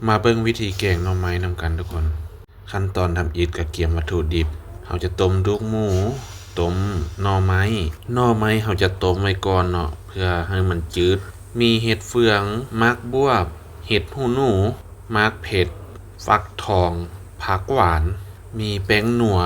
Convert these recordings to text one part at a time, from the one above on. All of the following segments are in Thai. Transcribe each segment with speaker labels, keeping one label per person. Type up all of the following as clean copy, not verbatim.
Speaker 1: มาเบิ่งวิธีแกงหน่อไม้นำกันทุกคน ขั้นตอนทำอีกก็เตรียมวัตถุดิบเราจะต้มดุกหมูต้มหน่อไม้เราจะต้มไว้ก่อนเนาะเพื่อให้มันจืดมีเห็ดเฟืองมักบวบเห็ดหูหนูมักเผ็ดฟักทองผักหวานมีแป้งหนัว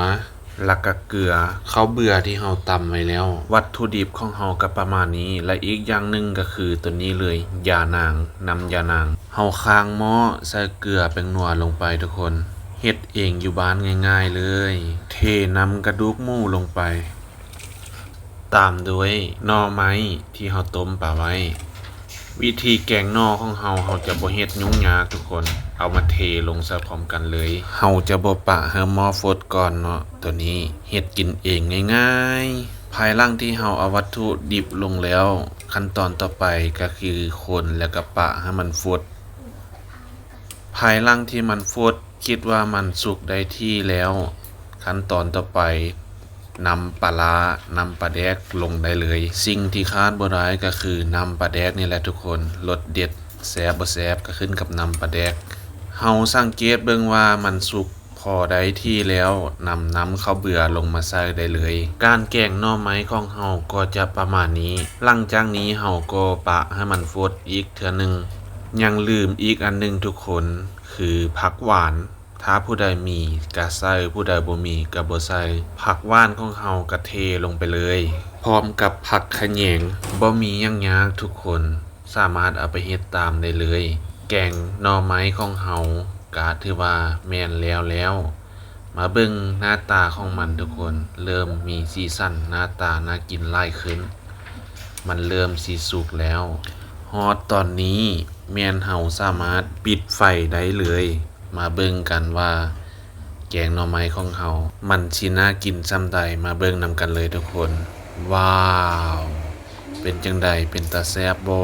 Speaker 1: แล้วก็เกลือข้าวเบื่อที่เราตำไว้แล้ววัตถุดิบของเราก็ประมาณนี้และอีกอย่างหนึ่งก็คือตัวนี้เลยยานางน้ำยานางเราค้างหม้อใส่เกลือแป้งนัวลงไปทุกคนเฮ็ดเองอยู่บ้านง่ายๆเลยเทน้ำกระดูกหมูลงไปตามด้วยหน่อไม้ที่เราต้มป่าไว้วิธีแกงหน่อของเราจะบ่เฮ็ดยุ่งยากทุกคนเอามาเทลงซะพร้อมกันเลยเราจะบ่ปะให้หม้อฟดก่อนเนาะตัวนี้เฮ็ดกินเองง่ายๆภายหลังที่เราเอาวัตถุดิบลงแล้วขั้นตอนต่อไปก็คือคนแล้วก็ปะให้มันฟดภายหลังที่มันฟดคิดว่ามันสุกได้ที่แล้วขั้นตอนต่อไปนำปลาร้านำปลาแดกลงได้เลยสิ่งที่คาดบ่ได้ก็คือนำปลาแดกนี่แหละทุกคนรสเด็ดแซ่บบ่แซ่บก็ขึ้นกับนำปลาแดกเฮาสังเกตเบิ่งว่ามันสุกพอได้ที่แล้วนำข้าวเบื่อลงมาใส่ได้เลยการแกงหน่อไม้ของเฮาก็จะประมาณนี้หลังจากนี้เฮาก็ปะให้มันฟดอีกเทื่อนึงยังลืมอีกอันนึงทุกคนคือผักหวานถ้าผู้ใดมีก็ใส่ผู้ใดบ่มีก็บ่ใส่ผักหวานของเฮาก็เทลงไปเลยพร้อมกับผักขะแหยงบ่มีหยังยากทุกคนสามารถเอาไปเฮ็ดตามได้เลยแกงหน่อไม้ของเฮาก็ถือว่าแม่นแล้วมาเบิ่งหน้าตาของมันทุกคนเริ่มมีสีสันหน้าตาน่ากินหลายขึ้นมันเริ่มสิสุกแล้วฮอดตอนนี้แม่นเฮาสามารถปิดไฟได้เลยมาเบิ่งกันว่าแกงหน่อไม้ของเฮามันสิน่ากินส่ำใดมาเบิ่งนำกันเลยทุกคนว้าวเป็นจังใดเป็นตาแซ่บบ่